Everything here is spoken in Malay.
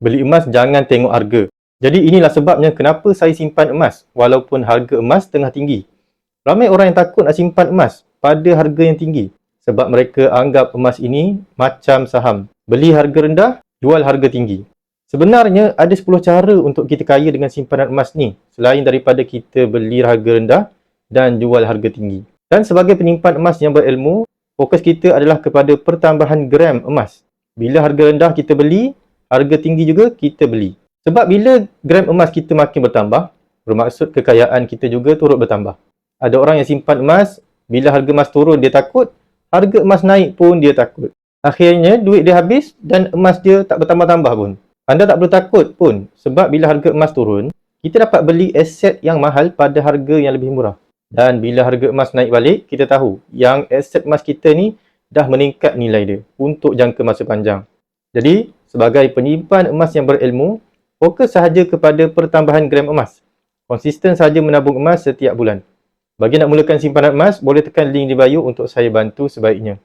Beli emas jangan tengok harga. Jadi inilah sebabnya kenapa saya simpan emas walaupun harga emas tengah tinggi. Ramai orang yang takut nak simpan emas pada harga yang tinggi sebab mereka anggap emas ini macam saham. Beli harga rendah, jual harga tinggi. Sebenarnya ada 10 cara untuk kita kaya dengan simpanan emas ni selain daripada kita beli harga rendah dan jual harga tinggi. Dan sebagai penyimpan emas yang berilmu, fokus kita adalah kepada pertambahan gram emas. Bila harga rendah kita beli, harga tinggi juga kita beli. Sebab bila gram emas kita makin bertambah, bermaksud kekayaan kita juga turut bertambah. Ada orang yang simpan emas, bila harga emas turun dia takut, harga emas naik pun dia takut. Akhirnya duit dia habis dan emas dia tak bertambah-tambah pun. Anda tak perlu takut pun sebab bila harga emas turun, kita dapat beli aset yang mahal pada harga yang lebih murah. Dan bila harga emas naik balik, kita tahu yang aset emas kita ni dah meningkat nilai dia untuk jangka masa panjang. Jadi, sebagai penyimpan emas yang berilmu, fokus sahaja kepada pertambahan gram emas. Konsisten sahaja menabung emas setiap bulan. Bagi nak mulakan simpanan emas, boleh tekan link di bio untuk saya bantu sebaiknya.